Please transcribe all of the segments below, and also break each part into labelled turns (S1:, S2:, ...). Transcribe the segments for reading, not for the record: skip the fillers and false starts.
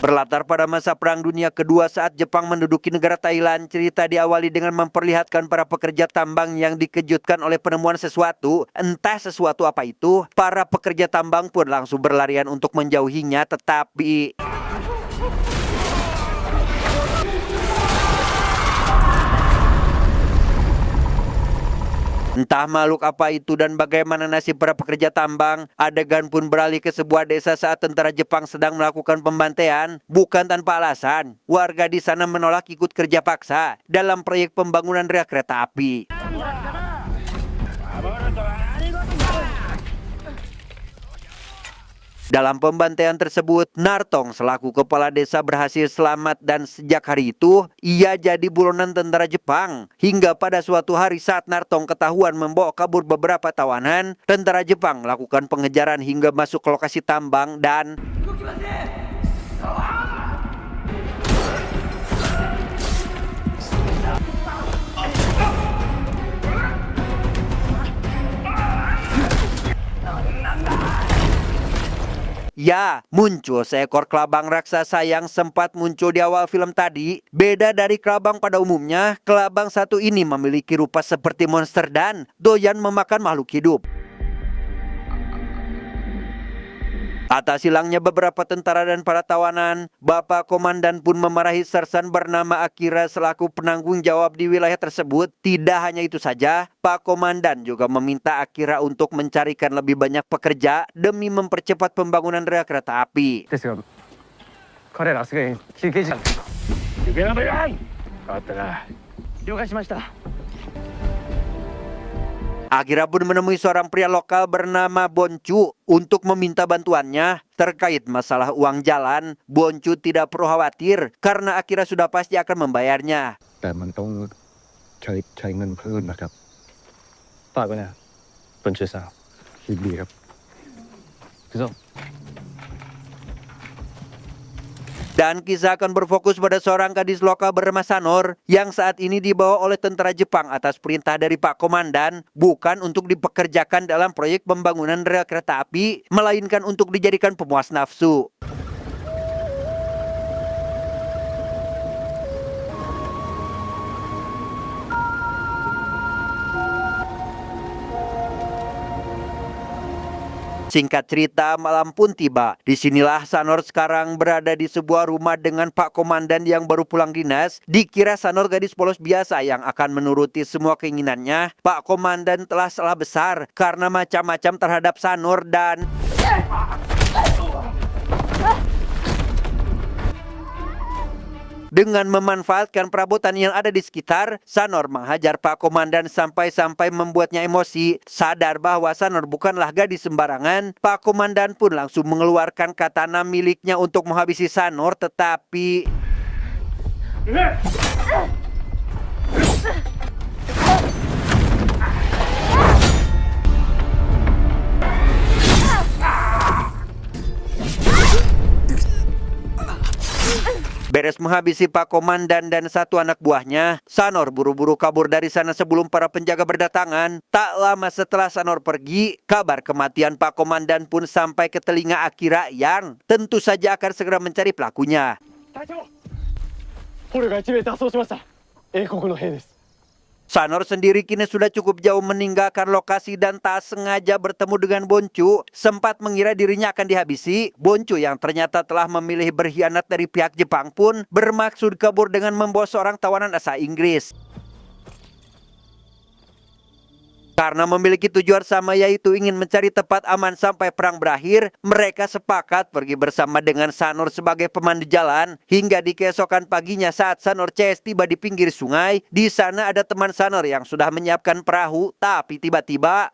S1: Berlatar pada masa Perang Dunia Kedua saat Jepang menduduki negara Thailand, cerita diawali dengan memperlihatkan para pekerja tambang yang dikejutkan oleh penemuan sesuatu, entah sesuatu apa itu. Para pekerja tambang pun langsung berlarian untuk menjauhinya, tetapi entah makhluk apa itu dan bagaimana nasib para pekerja tambang, adegan pun beralih ke sebuah desa saat tentara Jepang sedang melakukan pembantaian. Bukan tanpa alasan, warga di sana menolak ikut kerja paksa dalam proyek pembangunan rel kereta api. Dalam pembantaian tersebut, Nartong selaku kepala desa berhasil selamat dan sejak hari itu, ia jadi buronan tentara Jepang. Hingga pada suatu hari saat Nartong ketahuan membawa kabur beberapa tawanan, tentara Jepang melakukan pengejaran hingga masuk ke lokasi tambang dan ya, muncul seekor kelabang raksasa yang sempat muncul di awal film tadi. Beda dari kelabang pada umumnya, kelabang satu ini memiliki rupa seperti monster dan doyan memakan makhluk hidup. Atas hilangnya beberapa tentara dan para tawanan, Bapak Komandan pun memarahi sersan bernama Akira selaku penanggung jawab di wilayah tersebut. Tidak hanya itu saja, Pak Komandan juga meminta Akira untuk mencarikan lebih banyak pekerja demi mempercepat pembangunan rel kereta api.
S2: ですが、彼らすぐに休憩時間。休憩などいらん。変わったな。了解しました。
S1: Akira pun menemui seorang pria lokal bernama Boncu untuk meminta bantuannya terkait masalah uang jalan. Boncu tidak perlu khawatir karena Akira sudah pasti akan membayarnya.
S2: แต่มันต้องใช้เงินเพิ่มนะครับฝากไว้นะเป็นชื่อสาวคิดดีครับพี่ส้ม
S1: Dan kisah akan berfokus pada seorang gadis lokal bernama Sanor yang saat ini dibawa oleh tentara Jepang atas perintah dari Pak Komandan, bukan untuk dipekerjakan dalam proyek pembangunan rel kereta api, melainkan untuk dijadikan pemuas nafsu. Singkat cerita, malam pun tiba. Disinilah Sanor sekarang berada di sebuah rumah dengan Pak Komandan yang baru pulang dinas. Dikira Sanor gadis polos biasa yang akan menuruti semua keinginannya. Pak Komandan telah salah besar karena macam-macam terhadap Sanor dan dengan memanfaatkan perabotan yang ada di sekitar, Sanor menghajar Pak Komandan sampai-sampai membuatnya emosi. Sadar bahwa Sanor bukanlah gadis sembarangan, Pak Komandan pun langsung mengeluarkan katana miliknya untuk menghabisi Sanor, tetapi beres menghabisi Pak Komandan dan satu anak buahnya, Sanor buru-buru kabur dari sana sebelum para penjaga berdatangan. Tak lama setelah Sanor pergi, kabar kematian Pak Komandan pun sampai ke telinga Akira yang tentu saja akan segera mencari pelakunya. Sanor sendiri kini sudah cukup jauh meninggalkan lokasi dan tak sengaja bertemu dengan Boncu. Sempat mengira dirinya akan dihabisi. Boncu yang ternyata telah memilih berkhianat dari pihak Jepang pun bermaksud kabur dengan membawa seorang tawanan asal Inggris. Karena memiliki tujuan sama, yaitu ingin mencari tempat aman sampai perang berakhir, mereka sepakat pergi bersama dengan Sanor sebagai pemandu jalan. Hingga di keesokan paginya saat Sanor CS tiba di pinggir sungai, di sana ada teman Sanor yang sudah menyiapkan perahu, tapi tiba-tiba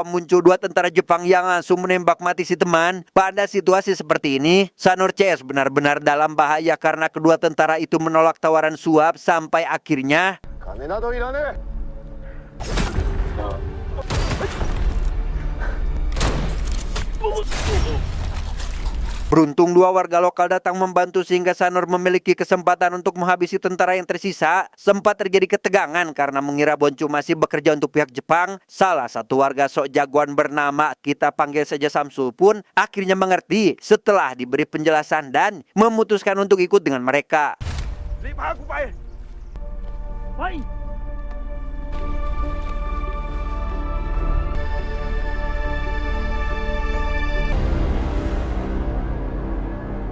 S1: muncul dua tentara Jepang yang langsung menembak mati si teman. Pada situasi seperti ini, Sanor CS benar-benar dalam bahaya karena kedua tentara itu menolak tawaran suap sampai akhirnya Beruntung dua warga lokal datang membantu sehingga Sanur memiliki kesempatan untuk menghabisi tentara yang tersisa. Sempat terjadi ketegangan karena mengira Boncu masih bekerja untuk pihak Jepang. Salah satu warga sok jagoan bernama kita panggil saja Samsul pun akhirnya mengerti setelah diberi penjelasan dan memutuskan untuk ikut dengan mereka.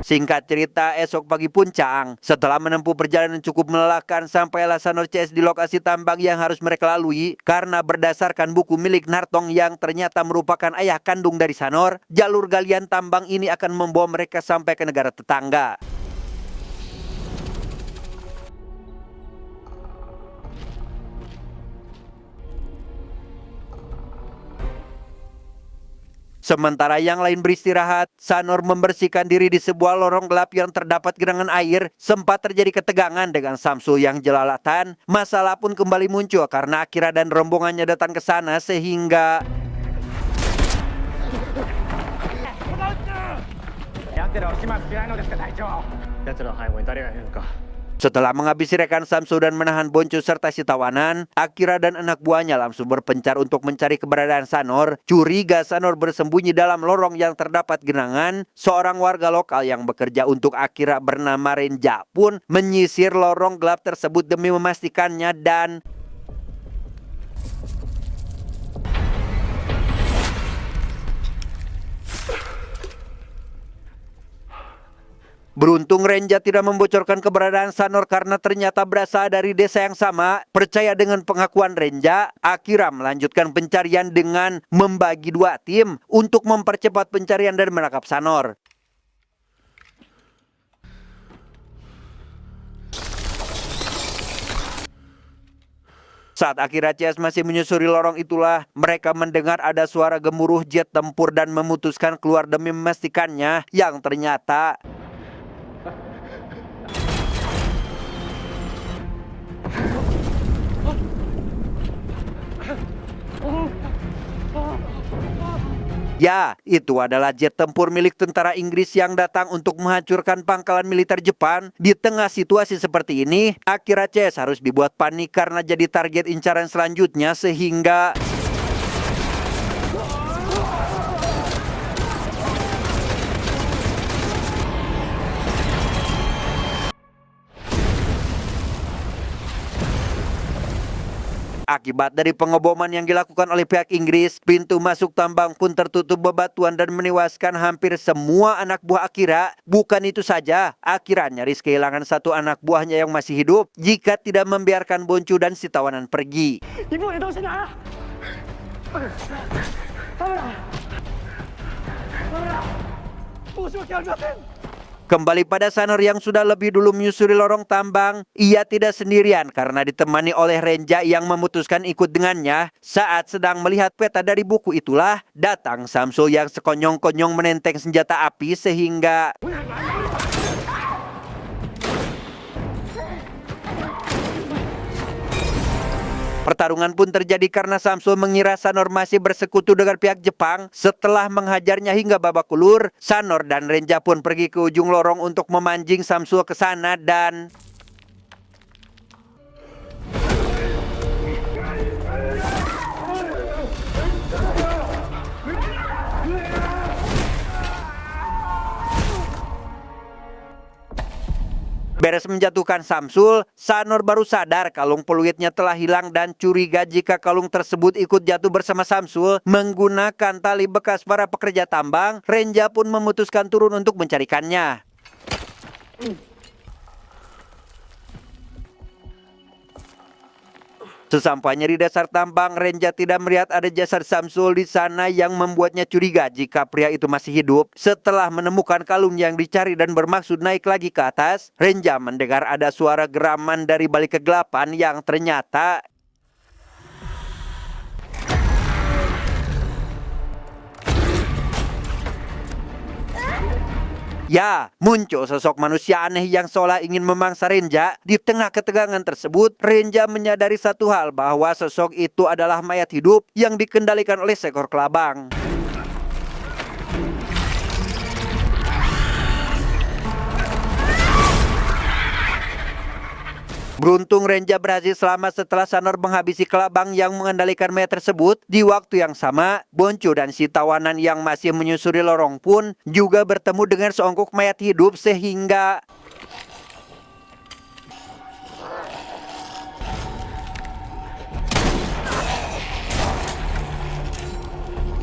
S1: Singkat cerita, esok pagi puncang, setelah menempuh perjalanan cukup melelahkan, sampailah Sanur CS di lokasi tambang yang harus mereka lalui. Karena berdasarkan buku milik Nartong yang ternyata merupakan ayah kandung dari Sanur, jalur galian tambang ini akan membawa mereka sampai ke negara tetangga. Sementara yang lain beristirahat, Sanur membersihkan diri di sebuah lorong gelap yang terdapat genangan air. Sempat terjadi ketegangan dengan Samsul yang jelalatan. Masalah pun kembali muncul karena Akira dan rombongannya datang ke sana sehingga setelah menghabisi rekan Samsul dan menahan Boncu serta si tawanan, Akira dan anak buahnya langsung berpencar untuk mencari keberadaan Sanur. Curiga Sanur bersembunyi dalam lorong yang terdapat genangan. Seorang warga lokal yang bekerja untuk Akira bernama Renja pun menyisir lorong gelap tersebut demi memastikannya dan beruntung Renja tidak membocorkan keberadaan Sanur karena ternyata berasal dari desa yang sama. Percaya dengan pengakuan Renja, Akira melanjutkan pencarian dengan membagi dua tim untuk mempercepat pencarian dan menangkap Sanur. Saat Akira CS masih menyusuri lorong itulah, mereka mendengar ada suara gemuruh jet tempur dan memutuskan keluar demi memastikannya yang ternyata ya, itu adalah jet tempur milik tentara Inggris yang datang untuk menghancurkan pangkalan militer Jepang. Di tengah situasi seperti ini, Akira CS harus dibuat panik karena jadi target incaran selanjutnya sehingga akibat dari pengeboman yang dilakukan oleh pihak Inggris, pintu masuk tambang pun tertutup bebatuan dan menewaskan hampir semua anak buah Akira. Bukan itu saja, Akira nyaris kehilangan satu anak buahnya yang masih hidup jika tidak membiarkan Boncu dan si tawanan pergi. Kembali pada Sanur yang sudah lebih dulu menyusuri lorong tambang, ia tidak sendirian karena ditemani oleh Renja yang memutuskan ikut dengannya. Saat sedang melihat peta dari buku itulah, datang Samsul yang sekonyong-konyong menenteng senjata api sehingga pertarungan pun terjadi karena Samsul mengira Sanur masih bersekutu dengan pihak Jepang. Setelah menghajarnya hingga babak belur, Sanur dan Renja pun pergi ke ujung lorong untuk memancing Samsul ke sana dan beres menjatuhkan Samsul, Sanur baru sadar kalung peluitnya telah hilang dan curiga jika kalung tersebut ikut jatuh bersama Samsul. Menggunakan tali bekas para pekerja tambang, Renja pun memutuskan turun untuk mencarikannya. Sesampainya di dasar tambang, Renja tidak melihat ada jasad Samsul di sana yang membuatnya curiga jika pria itu masih hidup. Setelah menemukan kalung yang dicari dan bermaksud naik lagi ke atas, Renja mendengar ada suara geraman dari balik kegelapan yang ternyata ya, muncul sosok manusia aneh yang seolah ingin memangsa Renja. Di tengah ketegangan tersebut, Renja menyadari satu hal bahwa sosok itu adalah mayat hidup yang dikendalikan oleh seekor kelabang. Beruntung Renja berhasil selamat setelah Sanor menghabisi kelabang yang mengendalikan mayat tersebut. Di waktu yang sama, Boncu dan si tawanan yang masih menyusuri lorong pun juga bertemu dengan seongkok mayat hidup sehingga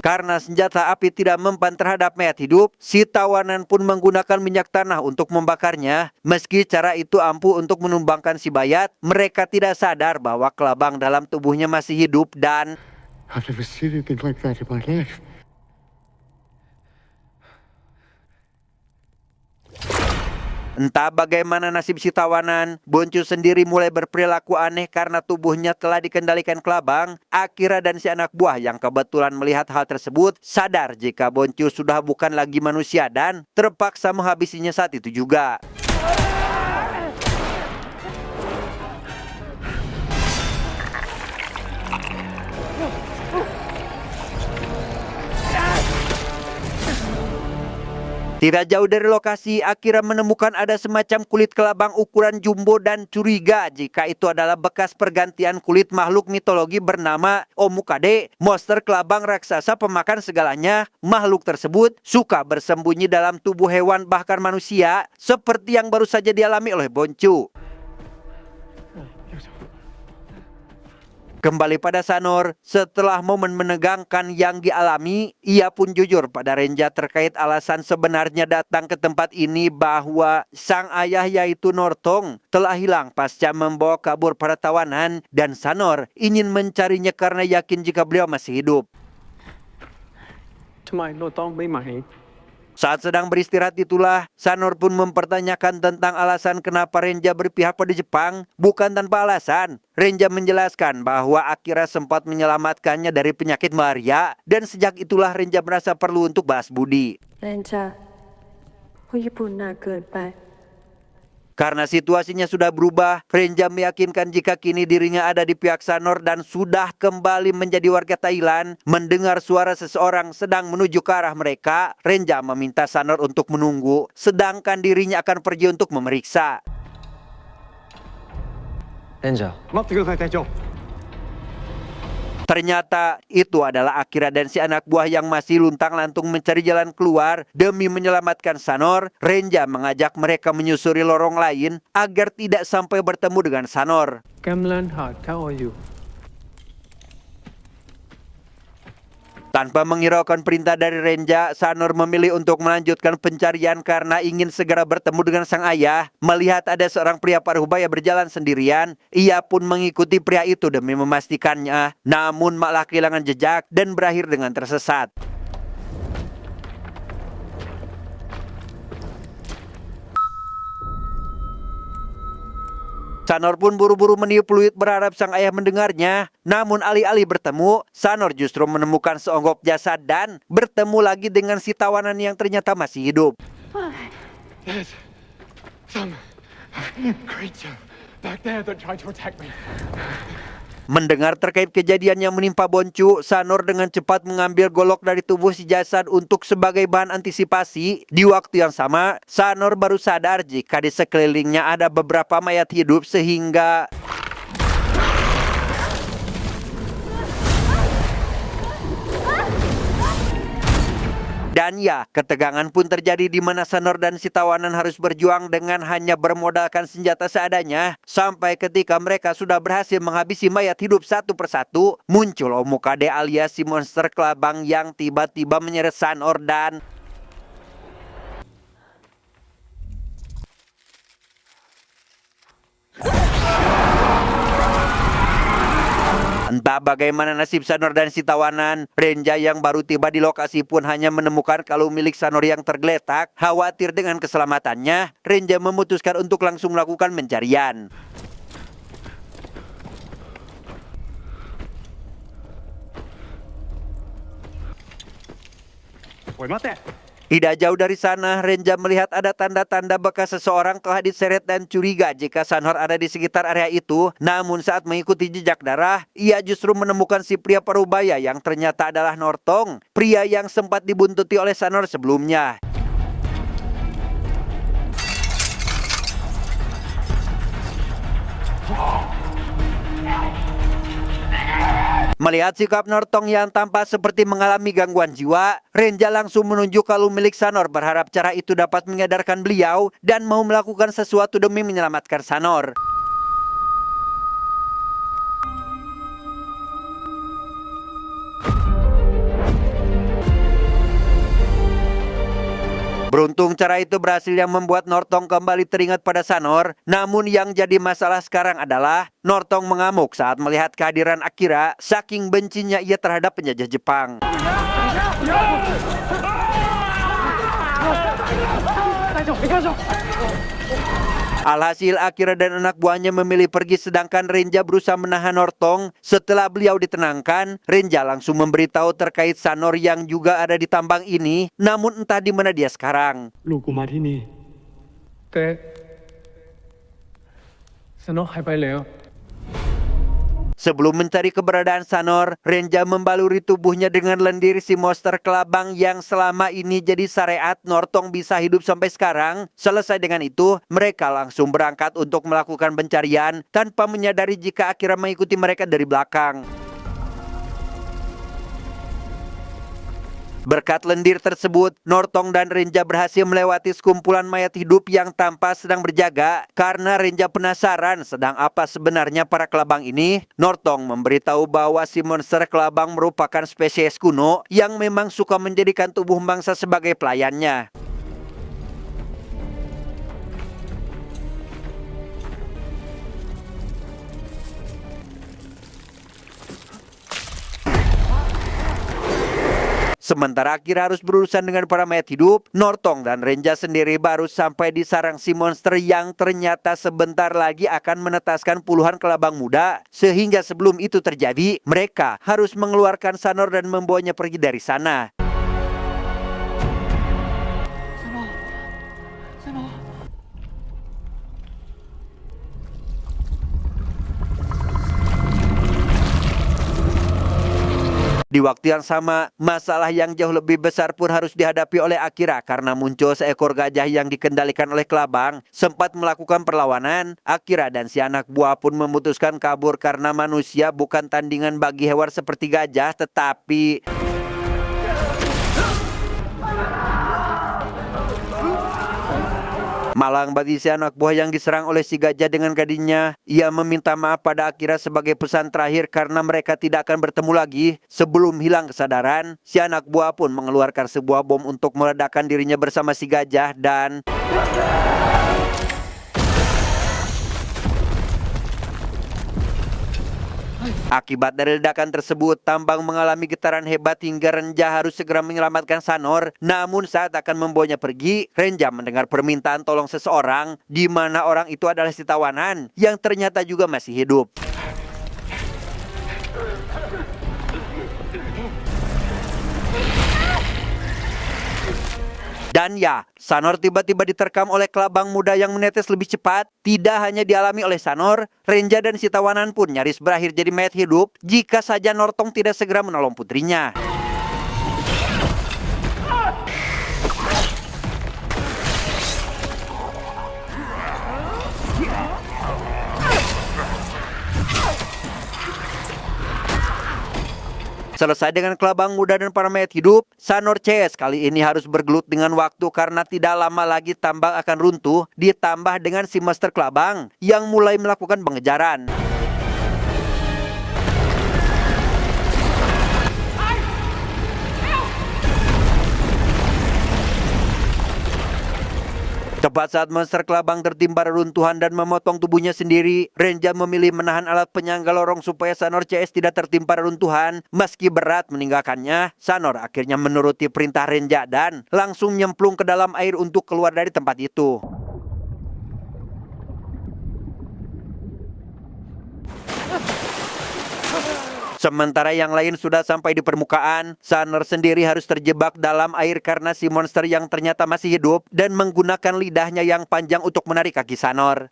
S1: karena senjata api tidak mempan terhadap mayat hidup, si tawanan pun menggunakan minyak tanah untuk membakarnya. Meski cara itu ampuh untuk menumbangkan si mayat, mereka tidak sadar bahwa kelabang dalam tubuhnya masih hidup dan
S2: I've never seen anything like that in my life.
S1: entah bagaimana nasib si tawanan, Boncu sendiri mulai berperilaku aneh karena tubuhnya telah dikendalikan kelabang. Akira dan si anak buah yang kebetulan melihat hal tersebut sadar jika Boncu sudah bukan lagi manusia dan terpaksa menghabisinya saat itu juga. Tidak jauh dari lokasi, Akira menemukan ada semacam kulit kelabang ukuran jumbo dan curiga jika itu adalah bekas pergantian kulit makhluk mitologi bernama Omukade, monster kelabang raksasa pemakan segalanya. Makhluk tersebut suka bersembunyi dalam tubuh hewan bahkan manusia, seperti yang baru saja dialami oleh Boncu. Kembali pada Sanor, setelah momen menegangkan yang dialami, ia pun jujur pada Renja terkait alasan sebenarnya datang ke tempat ini bahwa sang ayah yaitu Nortong telah hilang pasca membawa kabur para tawanan dan Sanor ingin mencarinya karena yakin jika beliau masih hidup. Saat sedang beristirahat itulah, Sanor pun mempertanyakan tentang alasan kenapa Renja berpihak pada Jepang. Bukan tanpa alasan, Renja menjelaskan bahwa Akira sempat menyelamatkannya dari penyakit malaria dan sejak itulah Renja merasa perlu untuk balas budi.
S3: 人家ผู้ญี่ปุ่นน่าเกินไป
S1: Karena situasinya sudah berubah, Renja meyakinkan jika kini dirinya ada di pihak Sanor dan sudah kembali menjadi warga Thailand. Mendengar suara seseorang sedang menuju ke arah mereka, Renja meminta Sanor untuk menunggu, sedangkan dirinya akan pergi untuk memeriksa.
S2: レンジャー待ってください隊長
S1: Ternyata itu adalah Akira dan si anak buah yang masih luntang-lantung mencari jalan keluar. Demi menyelamatkan Sanor, Renja mengajak mereka menyusuri lorong lain agar tidak sampai bertemu dengan Sanor. Tanpa menghiraukan perintah dari Renja, Sanor memilih untuk melanjutkan pencarian karena ingin segera bertemu dengan sang ayah. Melihat ada seorang pria parubaya berjalan sendirian, ia pun mengikuti pria itu demi memastikannya. Namun malah kehilangan jejak dan berakhir dengan tersesat. Sanor pun buru-buru meniup fluid berharap sang ayah mendengarnya. Namun alih-alih bertemu, Sanor justru menemukan seonggok jasad dan bertemu lagi dengan si tawanan yang ternyata masih hidup.
S2: There's some creature back there that tried to attack me.
S1: Mendengar terkait kejadian yang menimpa Boncu, Sanor dengan cepat mengambil golok dari tubuh si jasad untuk sebagai bahan antisipasi. Di waktu yang sama, Sanor baru sadar jika di sekelilingnya ada beberapa mayat hidup sehingga dan ya, ketegangan pun terjadi di mana Sanor dan si tawanan harus berjuang dengan hanya bermodalkan senjata seadanya. Sampai ketika mereka sudah berhasil menghabisi mayat hidup satu persatu, muncul Omukade alias si monster kelabang yang tiba-tiba menyeret Sanor dan entah bagaimana nasib Sanor dan si tawanan, Renja yang baru tiba di lokasi pun hanya menemukan kalung milik Sanor yang tergeletak. Khawatir dengan keselamatannya, Renja memutuskan untuk langsung melakukan pencarian. Tidak jauh dari sana, Renja melihat ada tanda-tanda bekas seseorang telah diseret dan curiga jika Sanor ada di sekitar area itu. Namun saat mengikuti jejak darah, ia justru menemukan si pria parubaya yang ternyata adalah Nortong, pria yang sempat dibuntuti oleh Sanor sebelumnya. Melihat sikap Nortong yang tampak seperti mengalami gangguan jiwa, Renja langsung menunjuk kalung milik Sanor berharap cara itu dapat menyadarkan beliau dan mau melakukan sesuatu demi menyelamatkan Sanor. Beruntung cara itu berhasil yang membuat Nortong kembali teringat pada Sanor. Namun yang jadi masalah sekarang adalah Nortong mengamuk saat melihat kehadiran Akira saking bencinya ia terhadap penjajah Jepang. Alhasil Akira dan anak buahnya memilih pergi sedangkan Renja berusaha menahan Nortong. Setelah beliau ditenangkan, Renja langsung memberitahu terkait Sanor yang juga ada di tambang ini, namun entah di mana dia sekarang.
S4: ลูกกูมาที่นี่แต่สนอหายไปแล้ว
S1: Sebelum mencari keberadaan Sanor, Renja membaluri tubuhnya dengan lendir si monster kelabang yang selama ini jadi syariat Nortong bisa hidup sampai sekarang. Selesai dengan itu, mereka langsung berangkat untuk melakukan pencarian tanpa menyadari jika Akira mengikuti mereka dari belakang. Berkat lendir tersebut, Nortong dan Renja berhasil melewati sekumpulan mayat hidup yang tampak sedang berjaga. Karena Renja penasaran sedang apa sebenarnya para kelabang ini, Nortong memberitahu bahwa si monster kelabang merupakan spesies kuno yang memang suka menjadikan tubuh mangsa sebagai pelayannya. Sementara Akira harus berurusan dengan para mayat hidup, Nortong dan Renja sendiri baru sampai di sarang si monster yang ternyata sebentar lagi akan menetaskan puluhan kelabang muda. Sehingga sebelum itu terjadi, mereka harus mengeluarkan Sanor dan membawanya pergi dari sana. Di waktu yang sama, masalah yang jauh lebih besar pun harus dihadapi oleh Akira karena muncul seekor gajah yang dikendalikan oleh kelabang. Sempat melakukan perlawanan, Akira dan si anak buah pun memutuskan kabur karena manusia bukan tandingan bagi hewan seperti gajah, tetapi malang bagi si anak buah yang diserang oleh si gajah dengan gadingnya. Ia meminta maaf pada Akira sebagai pesan terakhir karena mereka tidak akan bertemu lagi. Sebelum hilang kesadaran, si anak buah pun mengeluarkan sebuah bom untuk meledakkan dirinya bersama si gajah dan akibat dari ledakan tersebut, tambang mengalami getaran hebat hingga Renja harus segera menyelamatkan Sanor. Namun saat akan membawanya pergi, Renja mendengar permintaan tolong seseorang, di mana orang itu adalah si tawanan yang ternyata juga masih hidup. Dan ya, Sanor tiba-tiba diterkam oleh kelabang muda yang menetes lebih cepat. Tidak hanya dialami oleh Sanor, Renja dan si tawanan pun nyaris berakhir jadi mayat hidup jika saja Nortong tidak segera menolong putrinya. Selesai dengan kelabang muda dan para mayat hidup, Sanor CS kali ini harus bergelut dengan waktu karena tidak lama lagi tambang akan runtuh, ditambah dengan si monster kelabang yang mulai melakukan pengejaran. Tepat saat monster kelabang tertimpa reruntuhan dan memotong tubuhnya sendiri, Renja memilih menahan alat penyangga lorong supaya Sanor CS tidak tertimpa reruntuhan. Meski berat meninggalkannya, Sanor akhirnya menuruti perintah Renja dan langsung nyemplung ke dalam air untuk keluar dari tempat itu. Sementara yang lain sudah sampai di permukaan, Sanor sendiri harus terjebak dalam air karena si monster yang ternyata masih hidup dan menggunakan lidahnya yang panjang untuk menarik kaki Sanor.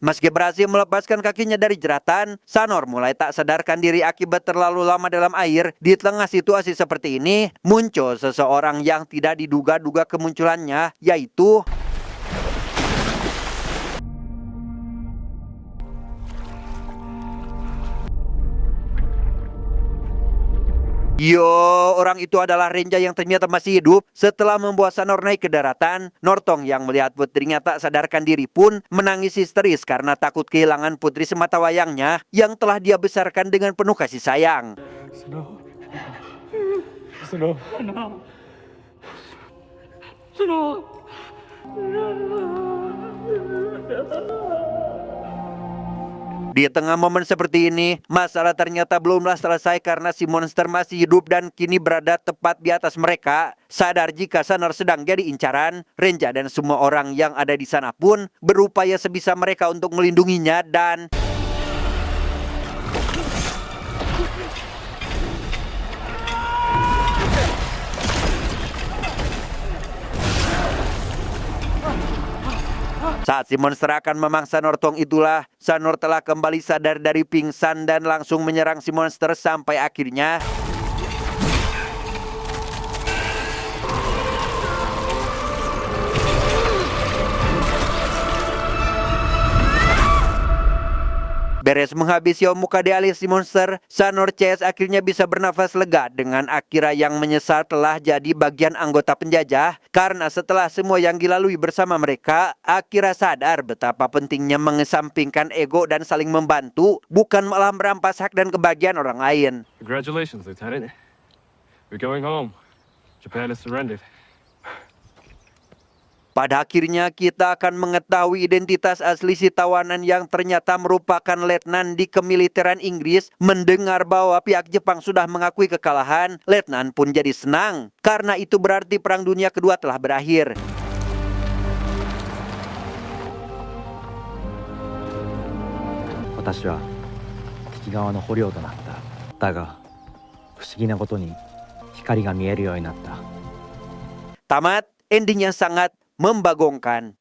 S1: Meski berhasil melepaskan kakinya dari jeratan, Sanor mulai tak sadarkan diri akibat terlalu lama dalam air. Di tengah situasi seperti ini, muncul seseorang yang tidak diduga-duga kemunculannya, yaitu orang itu adalah Renja yang ternyata masih hidup. Setelah membawa Sanor naik ke daratan, Nortong yang melihat putrinya tak sadarkan diri pun menangis histeris karena takut kehilangan putri sematawayangnya yang telah dia besarkan dengan penuh kasih sayang.
S4: Seno. Seno.
S1: Di tengah momen seperti ini, masalah ternyata belumlah selesai karena si monster masih hidup dan kini berada tepat di atas mereka. Sadar jika Sanor sedang jadi incaran, Renja dan semua orang yang ada di sana pun berupaya sebisa mereka untuk melindunginya dan saat si monster akan memangsa Nortong itulah, Sanor telah kembali sadar dari pingsan dan langsung menyerang si monster sampai akhirnya beres menghabisi muka di alis si monster, Sanor CS akhirnya bisa bernafas lega dengan Akira yang menyesal telah jadi bagian anggota penjajah. Karena setelah semua yang dilalui bersama mereka, Akira sadar betapa pentingnya mengesampingkan ego dan saling membantu, bukan malah merampas hak dan kebahagiaan orang lain.
S4: Congratulations, Lieutenant. We're going home. Japan has surrendered.
S1: Pada akhirnya kita akan mengetahui identitas asli si tawanan yang ternyata merupakan letnan di kemiliteran Inggris. Mendengar bahwa pihak Jepang sudah mengakui kekalahan, letnan pun jadi senang. Karena itu berarti Perang Dunia Kedua telah berakhir.
S2: 私は敵側の捕虜となった。だが不思議なことに光が見えるようになった。
S1: Tamat, endingnya sangat membagongkan.